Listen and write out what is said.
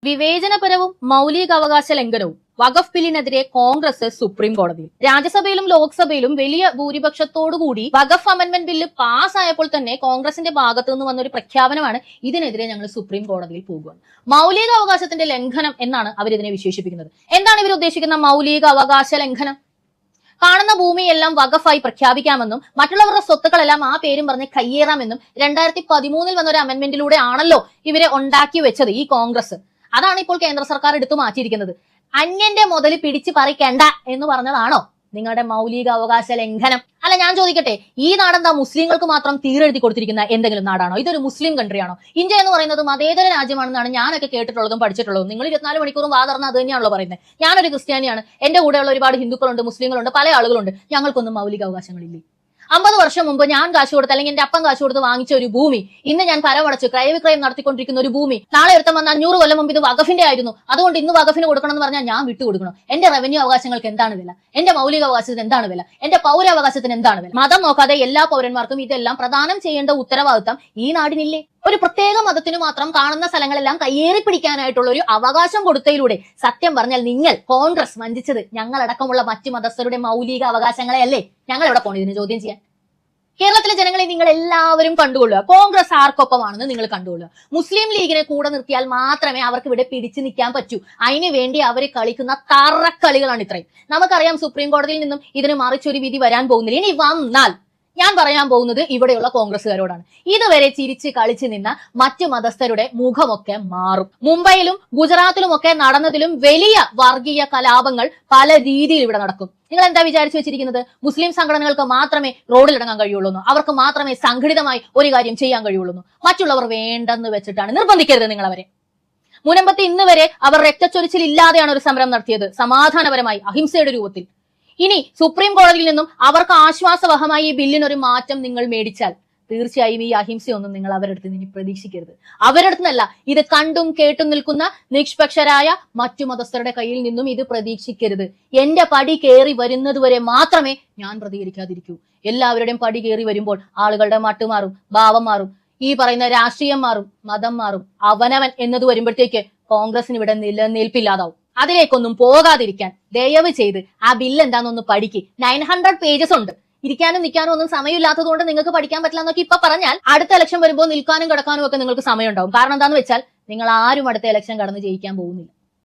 വിവേചനപരവും മൗലികാവകാശ ലംഘനവും വഖഫ് ബില്ലിനെതിരെ കോൺഗ്രസ് സുപ്രീം കോടതിയിൽ. രാജ്യസഭയിലും ലോക്സഭയിലും വലിയ ഭൂരിപക്ഷത്തോടുകൂടി വഖഫ് അമെന്റ്മെന്റ് ബില്ല് പാസ്സായപ്പോൾ തന്നെ കോൺഗ്രസിന്റെ ഭാഗത്തു നിന്ന് വന്ന ഒരു പ്രഖ്യാപനമാണ് ഇതിനെതിരെ ഞങ്ങൾ സുപ്രീം കോടതിയിൽ പോകുക. മൗലികാവകാശത്തിന്റെ ലംഘനം എന്നാണ് അവരിതിനെ വിശേഷിപ്പിക്കുന്നത്. എന്താണ് ഇവർ ഉദ്ദേശിക്കുന്ന മൗലികാവകാശ ലംഘനം? കാണുന്ന ഭൂമിയെല്ലാം വഖഫായി പ്രഖ്യാപിക്കാമെന്നും മറ്റുള്ളവരുടെ സ്വത്തുക്കളെല്ലാം ആ പേരും പറഞ്ഞ് കയ്യേറാമെന്നും 2013 വന്ന ഒരു അമെന്റ്മെന്റിലൂടെ ആണല്ലോ ഇവരെ ഉണ്ടാക്കി വെച്ചത് ഈ കോൺഗ്രസ്. അതാണ് ഇപ്പോൾ കേന്ദ്ര സർക്കാർ എടുത്തു മാറ്റിയിരിക്കുന്നത്. അന്യന്റെ മുതൽ പിടിച്ചു പറിക്കണ്ട എന്ന് പറഞ്ഞതാണോ നിങ്ങളുടെ മൗലിക അവകാശ ലംഘനം? അല്ല, ഞാൻ ചോദിക്കട്ടെ, ഈ നാടെന്താ മുസ്ലിങ്ങൾക്ക് മാത്രം തീരെഴുതി കൊടുത്തിരിക്കുന്ന എന്തെങ്കിലും നാടാണോ? ഇതൊരു മുസ്ലിം കൺട്രിയാണോ? ഇന്ത്യ എന്ന് പറയുന്നത് മതേതര രാജ്യമാണെന്നാണ് ഞാനൊക്കെ കേട്ടിട്ടുള്ളതും പഠിച്ചിട്ടുള്ളതും. നിങ്ങൾ 24 മണിക്കൂറും വാതർന്ന് അത് തന്നെയാണല്ലോ പറയുന്നത്. ഞാനൊരു ക്രിസ്ത്യാനിയാണ്, എന്റെ കൂടെയുള്ള ഒരുപാട് ഹിന്ദുക്കളുണ്ട്, മുസ്ലിങ്ങളുണ്ട്, പല ആളുകളുണ്ട്. ഞങ്ങൾക്കൊന്നും മൗലിക അവകാശങ്ങളില്ലേ? 50 വർഷം മുമ്പ് ഞാൻ കാശ് കൊടുത്ത് അല്ലെങ്കിൽ എന്റെ അപ്പം കാശ് കൊടുത്ത് വാങ്ങിച്ച ഒരു ഭൂമി ഇന്ന് ഞാൻ കരമടച്ച് ക്രയവിക്രയം നടത്തിക്കൊണ്ടിരിക്കുന്ന ഒരു ഭൂമി നാളെ ഒരുത്തം വന്ന 500 കൊല്ലം മുമ്പ് ഇത് വഖഫിന്റെ ആയിരുന്നു, അതുകൊണ്ട് ഇന്ന് വഖഫിന് കൊടുക്കണം എന്ന് പറഞ്ഞാൽ ഞാൻ വിട്ടുകൊടുക്കണം. എന്റെ റവന്യൂ അവകാശങ്ങൾക്ക് എന്താണ് വില? എന്റെ മൗലിക അവകാശത്തിന് എന്താണ് വില? എന്റെ പൗരാവകാശത്തിന് എന്താണ് വില? മതം നോക്കാതെ എല്ലാ പൗരന്മാർക്കും ഇതെല്ലാം പ്രദാനം ചെയ്യേണ്ട ഉത്തരവാദിത്തം ഈ നാടിനില്ലേ? ഒരു പ്രത്യേക മതത്തിന് മാത്രം കാണുന്ന സ്ഥലങ്ങളെല്ലാം കയ്യേറി പിടിക്കാനായിട്ടുള്ള ഒരു അവകാശം കൊടുത്തതിലൂടെ സത്യം പറഞ്ഞാൽ നിങ്ങൾ കോൺഗ്രസ് വഞ്ചിച്ചത് ഞങ്ങളടക്കമുള്ള മറ്റു മതസ്ഥരുടെ മൗലിക അവകാശങ്ങളെ അല്ലേ? ഞങ്ങൾ എവിടെ പോണം ഇതിന് ചോദ്യം ചെയ്യാൻ? കേരളത്തിലെ ജനങ്ങളെ നിങ്ങൾ എല്ലാവരും കണ്ടുകൊള്ളുക. കോൺഗ്രസ് ആർക്കൊപ്പമാണെന്ന് നിങ്ങൾ കണ്ടുകൊള്ളുക. മുസ്ലിം ലീഗിനെ കൂടെ നിർത്തിയാൽ മാത്രമേ അവർക്ക് ഇവിടെ പിടിച്ചു നിൽക്കാൻ പറ്റൂ. അതിനു വേണ്ടി അവർ കളിക്കുന്ന തറക്കളികളാണ് ഇത്രയും. നമുക്കറിയാം സുപ്രീം കോടതിയിൽ നിന്നും ഇതിന് മറിച്ചൊരു വിധി വരാൻ പോകുന്നില്ല. ഇനി വന്നാൽ ഞാൻ പറയാൻ പോകുന്നത് ഇവിടെയുള്ള കോൺഗ്രസ്സുകാരോടാണ്. ഇതുവരെ ചിരിച്ച് കളിച്ചു നിന്ന മറ്റു മതസ്ഥരുടെ മുഖമൊക്കെ മാറും. മുംബൈയിലും ഗുജറാത്തിലും ഒക്കെ നടന്നതിലും വലിയ വർഗീയ കലാപങ്ങൾ പല രീതിയിൽ ഇവിടെ നടക്കും. നിങ്ങൾ എന്താ വിചാരിച്ചു വെച്ചിരിക്കുന്നത്? മുസ്ലിം സംഘടനകൾക്ക് മാത്രമേ റോഡിലിറങ്ങാൻ കഴിയുള്ളൂ, അവർക്ക് മാത്രമേ സംഘടിതമായി ഒരു കാര്യം ചെയ്യാൻ കഴിയുള്ളൂ, മറ്റുള്ളവർ വേണ്ടെന്ന് വെച്ചിട്ടാണ്. നിർബന്ധിക്കരുത് നിങ്ങൾ അവരെ. മുനമ്പത്ത് ഇന്ന് വരെ അവർ രക്തച്ചൊരിച്ചിൽ ഇല്ലാതെയാണ് ഒരു സമരം നടത്തിയത്, സമാധാനപരമായി അഹിംസയുടെ രൂപത്തിൽ. ഇനി സുപ്രീം കോടതിയിൽ നിന്നും അവർക്ക് ആശ്വാസവഹമായി ഈ ബില്ലിനൊരു മാറ്റം നിങ്ങൾ മേടിച്ചാൽ തീർച്ചയായും ഈ അഹിംസയൊന്നും നിങ്ങൾ അവരുടെ അടുത്ത് ഇനി പ്രതീക്ഷിക്കരുത്. അവരുടെ അടുത്തുനിന്നല്ല, ഇത് കണ്ടും കേട്ടും നിൽക്കുന്ന നിഷ്പക്ഷരായ മറ്റു മതസ്ഥരുടെ കയ്യിൽ നിന്നും ഇത് പ്രതീക്ഷിക്കരുത്. എന്റെ പടി കയറി വരുന്നത് വരെ മാത്രമേ ഞാൻ പ്രതികരിക്കാതിരിക്കൂ. എല്ലാവരുടെയും പടി കയറി വരുമ്പോൾ ആളുകളുടെ മട്ടുമാറും, ഭാവം മാറും, ഈ പറയുന്ന രാഷ്ട്രീയം മാറും, മതം മാറും. അവനവൻ എന്നത് വരുമ്പോഴത്തേക്ക് കോൺഗ്രസിന് ഇവിടെ നിലനിൽപ്പില്ലാതാവും. അതിലേക്കൊന്നും പോകാതിരിക്കാൻ ദയവ് ചെയ്ത് ആ ബില്ല് എന്താണെന്നൊന്ന് പഠിക്ക്. 900 പേജസ് ഉണ്ട്. ഇരിക്കാനും നിൽക്കാനും ഒന്നും സമയമില്ലാത്തത് കൊണ്ട് നിങ്ങൾക്ക് പഠിക്കാൻ പറ്റില്ല എന്നൊക്കെ ഇപ്പൊ പറഞ്ഞാൽ അടുത്ത ഇലക്ഷൻ വരുമ്പോൾ നിൽക്കാനും കിടക്കാനും ഒക്കെ നിങ്ങൾക്ക് സമയം ഉണ്ടാവും. കാരണം എന്താണെന്ന് വെച്ചാൽ നിങ്ങൾ ആരും അടുത്ത ഇലക്ഷൻ കടന്ന് ജയിക്കാൻ പോകുന്നില്ല.